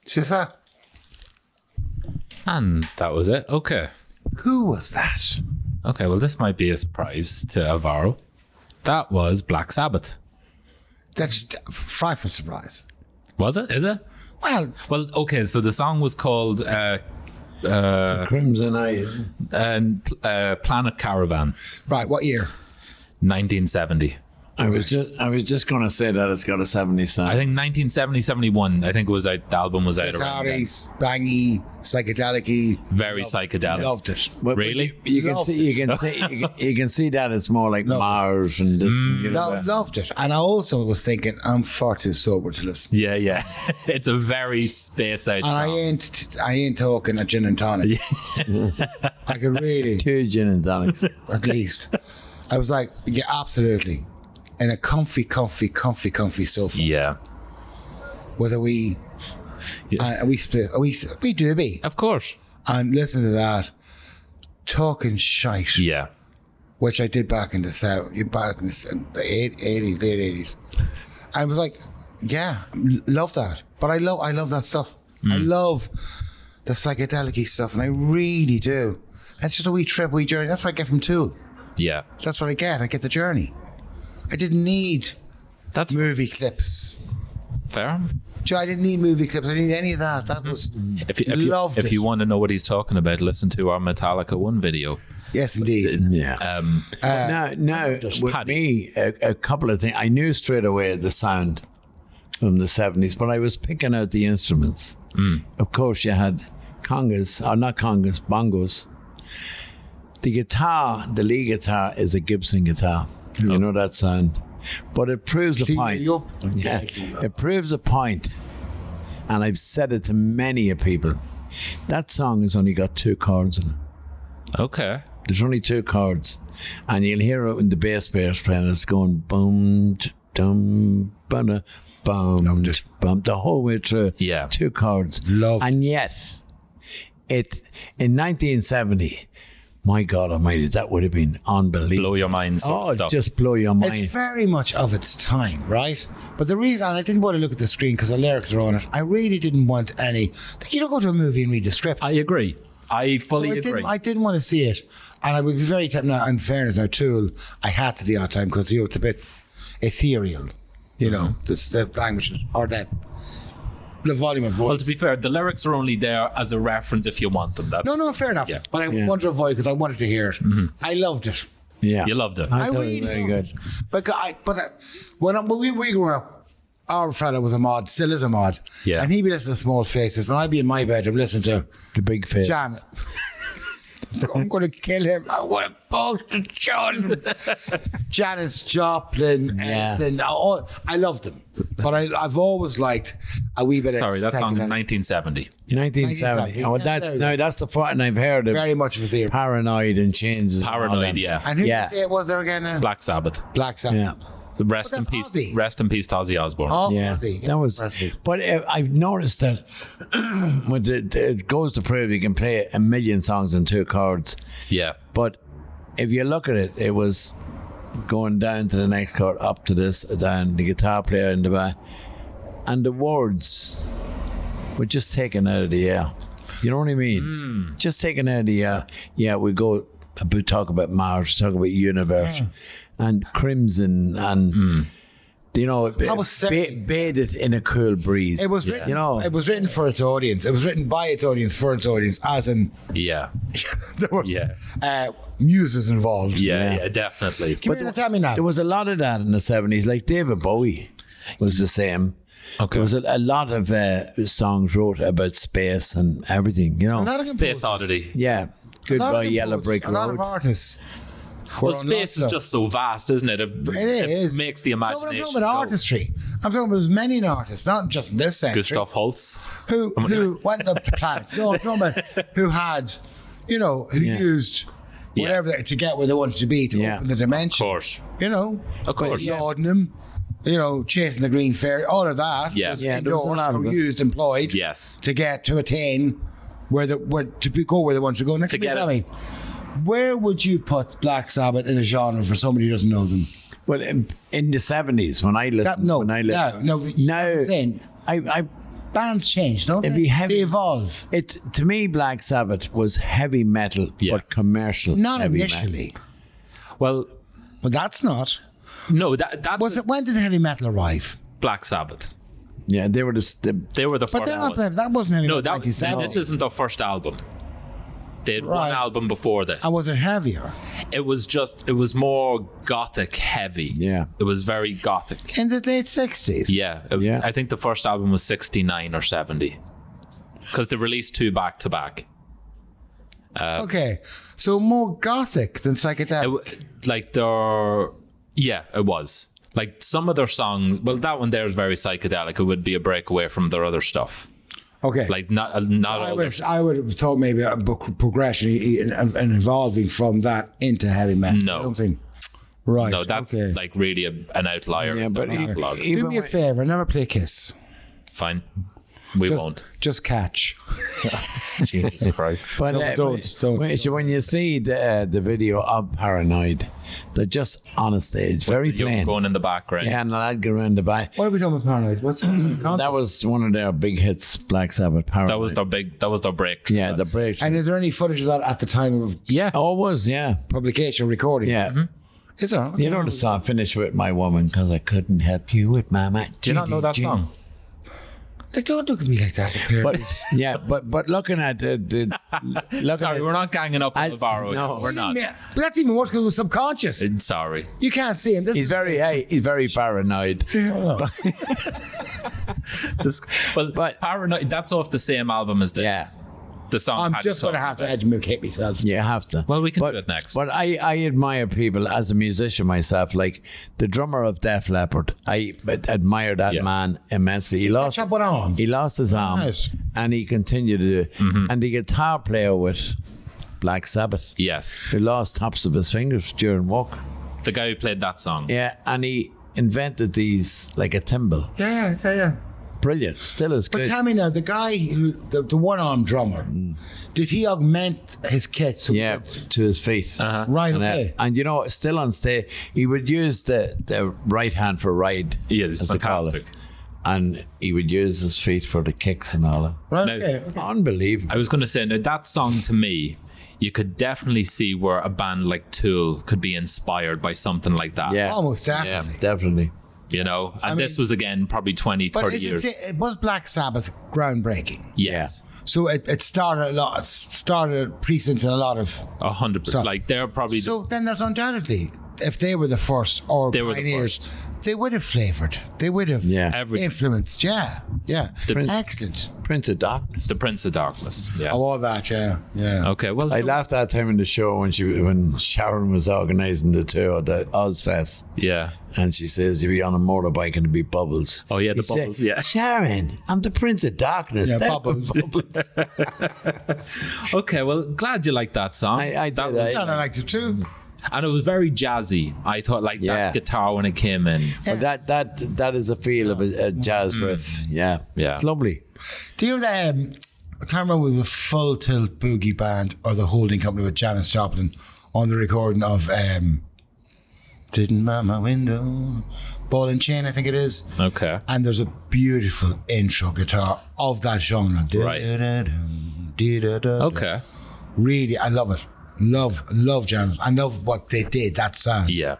Just that. And that was it. Okay. Who was that? Okay, well, this might be a surprise to Alvaro. That was Black Sabbath. That's frightful surprise. Was it? Is it? Well, Okay, so the song was called Crimson Eyes. Planet Caravan, right. What year? 1970. I was just going to say that it's got a 70s sound. I think 1970, 71. I think it was out, the album was out around then. Bangy, psychedelic-y. Very psychedelic. Loved it. But Really? You can Loved see, you can see that it's more like Mars and this. You know, Loved it. And I also was thinking, I'm far too sober to listen. Yeah. It's a very space out And song. I ain't talking a gin and tonic. I could really, 2 gin and tonics. at least. I was like, yeah, absolutely. In a comfy sofa. Yeah. Whether we we split, we do be, Of course. and listen to that talking shite, Yeah. which I did back in the back in the 80s, late 80s. I was like, yeah, love that. But I love that stuff. I love the psychedelic-y stuff, and I really do. It's just a wee trip, wee journey. That's what I get from Tool. Yeah. That's what I get. I get the journey. I didn't need That's movie clips. fair. I didn't need movie clips. I didn't need any of that. That was loved If it. you want to know what he's talking about, listen to our Metallica 1 video. Yes, indeed. Yeah. Now with Paddy. me, a couple of things. I knew straight away the sound from the 70s, but I was picking out the instruments. Of course, you had congas, or not congas, bongos. The guitar, the lead guitar, is a Gibson guitar. You know that sound. But it proves a point. Yeah, it proves a point. And I've said it to many of people. That song has only got 2 chords in it. Okay. There's only 2 chords. And you'll hear it when the bass player's playing. It's going boom, dum, bum, bum, bum, the whole way through. Yeah. 2 chords. Loved And yet, in 1970, my God Almighty, that would have been unbelievable. Blow your mind sort of stuff. Just blow your mind. It's very much of its time, right? But the reason, and I didn't want to look at the screen because the lyrics are on it, I really didn't want any. You don't go to a movie and read the script. I agree. I fully agree. I didn't want to see it. And I would be very tempted now, in fairness, now, Tool, I had to the odd time because, it's a bit ethereal, the language or the volume of voice. Well, to be fair, the lyrics are only there as a reference if you want them. That's, No, fair enough. Yeah. But I wanted to avoid because I wanted to hear it. I loved it. Yeah. You loved it. I thought really it was very loved good. it. But when we grew up, our fella was a mod, still is a mod. Yeah. And he'd be listening to Small Faces, and I'd be in my bedroom listening to The big face. Janet. I'm going to kill him. I want to poke the John. Janis Joplin. Yeah. And I loved them. But I've always liked a wee bit of Sorry, that song in second-hand- 1970. 1970. Oh, that's the part, and I've heard of very much of his era. Paranoid and Changes. and all Paranoid, them. yeah. And who Yeah. did you say it was there again now? Black Sabbath. Black Sabbath. Yeah. Rest in that's peace. Ozzy. Rest in peace to Ozzy Osbourne. Oh, Yeah, Ozzy. that was. Ozzy. But I've noticed that when it goes to prove you can play a million songs in 2 chords. Yeah. But if you look at it, it was going down to the next chord, up to this, down, the guitar player in the back. And the words were just taken out of the air. You know what I mean? Just taken out of the air. Yeah, we talk about Mars, talk about universe, and Crimson, and bathed in a cool breeze. It was written. Yeah. It was written for its audience. It was written by its audience for its audience. As in, Yeah. there was muses involved. Yeah, definitely. Tell me now. There was a lot of that in the 70s. Like David Bowie was the same. Okay. There was a lot of songs wrote about space and everything, A lot of Space composers- Oddity. Yeah. a lot of Goodbye Yellow composers, Brick A lot of Road. artists. Well, space is just so vast, isn't it? It is. makes the No, but imagination. I'm talking about go. artistry. I'm talking about many artists, not just in this century. Gustav Holst. Who went up the planets. No, I'm talking about who had, who used whatever to get where they wanted to be to open the Of dimension. course. Of course. Laudanum, chasing the green fairy, all of that. Yeah. was Yeah, there was a endorsed lot of or it. used, employed. Yes. To get to attain go where they wanted to go. Next, To get tell me, where would you put Black Sabbath in a genre for somebody who doesn't know them? Well, in the 70s, when I listened. Now, I'm saying, I bands change, don't It'd they? be heavy. They evolve. It to me, Black Sabbath was heavy metal, but commercial. Not heavy initially. Well, Well, that's not. no, that's Was it? When did heavy metal arrive? Black Sabbath. Yeah, they were the They were the But first they're not. one. That wasn't heavy No, metal. this isn't their first album. They had one Right. album before this. And was it heavier? It was more gothic heavy. Yeah. It was very gothic. In the late 60s? Yeah. Yeah. I think the first album was 69 or 70. Because they released 2 back to back. Okay. So more gothic than psychedelic. It was. Like some of their songs, well, that one there is very psychedelic. It would be a break away from their other stuff. Okay. Like not all their I would have thought maybe a progression and evolving from that into heavy metal. No. I don't think. Right. No, that's okay. like really an outlier Yeah, in but their catalog. Do me a favor, never play Kiss. Fine. We won't. Just Catch. Jesus Christ. But don't. So when you see the video of Paranoid, they're just on a stage, very You're plain. going in the background. Yeah, and I'd go around the back. What are we doing with Paranoid? What's That was one of their big hits, Black Sabbath. Paranoid. That was their breakthrough. Yeah, the break. And is there any footage of that at the time of Oh, it was, yeah. publication recording? Yeah. Is there? You know the song, Finish With My Woman, because I couldn't help you with my mind. Do you not know that song? They don't look at me like that. But looking at the looking Sorry, at, we're not ganging up on Alvaro. no. We're not. Yeah, but that's even worse because it was subconscious. Sorry. You can't see him. This he's very paranoid. But Paranoid, that's off the same album as this. Yeah. The song. I'm Paddy's just going to talking have to about. educate myself. You have to. Well, we can do it next. But I admire people as a musician myself, like the drummer of Def Leppard. I admire that Yeah. man immensely. He lost Catch up with arm. He lost his arm, Right. and he continued to do it. And the guitar player with Black Sabbath, Yes. he lost tops of his fingers during work. The guy who played that song. Yeah, and he invented these like a timbre. Yeah. Brilliant, still is But good. tell me now, the guy, the one-armed drummer, did he augment his kit? So Yeah, to his feet. Right And, away. and you know, still on stage, he would use the right hand for ride. He is as they call it. fantastic. And he would use his feet for the kicks and all that. Right, No. okay. Unbelievable. I was going to say, now that song to me, you could definitely see where a band like Tool could be inspired by something like that. Yeah. Almost Yeah, definitely. definitely. You know? And this was, again, probably 20, But 30 years. it was Black Sabbath groundbreaking. Yes. So it started a lot. It started precedents in a lot of. 100%. Like, they're probably... So then there's undoubtedly, if they were the first or They were the pioneers, first. they would have flavored. They would have Everything. influenced. Yeah. Prince- Excellent. Prince of Darkness. The Prince of Darkness. Yeah. Oh, all that. Yeah. Okay, well... I laughed that time in the show when Sharon was organising the tour, the Ozfest. Yeah. And she says, you'll be on a motorbike and there'll be bubbles. Oh, yeah, the He said, bubbles, yeah. Sharon, I'm the Prince of Darkness. Yeah, There bubbles. were bubbles. Okay, well, glad you liked that song. I that did, was, And I liked it too. and it was very jazzy. I thought, like, Yeah. that guitar when it came in. But that is a feel of a jazz riff. Yeah. Yeah. It's lovely. Do you hear the? I can't remember the Full Tilt Boogie Band or the holding company with Janis Joplin on the recording of "Didn't Mind My Window," Ball and Chain, I think it is. Okay. And there's a beautiful intro guitar of that genre. Right. Okay. Really, I love it. Love Janis. I love what they did. That sound. Yeah.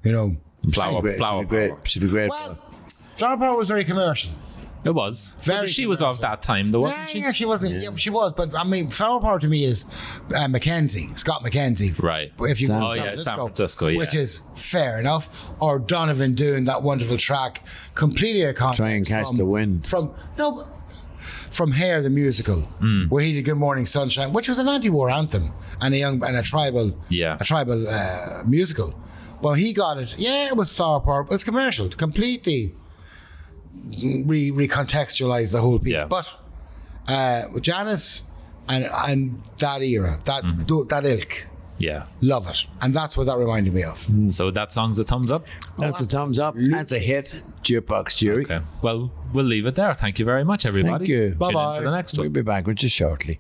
You know. Flower She'd power. be great. She'd be great. Well, Flower Power was very commercial. It was. Very She was of that time, though, wasn't she? Yeah, she wasn't. Yeah, she was. But I mean, Flower Power to me is Mackenzie, Scott Mackenzie. Right. If you San- go Oh, to yeah, San Francisco, yeah. which is fair enough. Or Donovan doing that wonderful track, completely out of context. Try and catch the wind. From Hair the musical, Mm. where he did Good Morning Sunshine, which was an anti-war anthem and a tribal musical. Well, he got it. Yeah, it was Flower Power. It was commercial, completely recontextualized the whole piece. Yeah. But with Janis and that era, that ilk, Yeah. love it, and that's what that reminded me of. So that song's a thumbs up. That's a thumbs up. That's a hit. Jukebox Jury. Okay. Well, we'll leave it there. Thank you very much, everybody. Thank you. Tune in Bye-bye. for the next one. We'll be back with you shortly.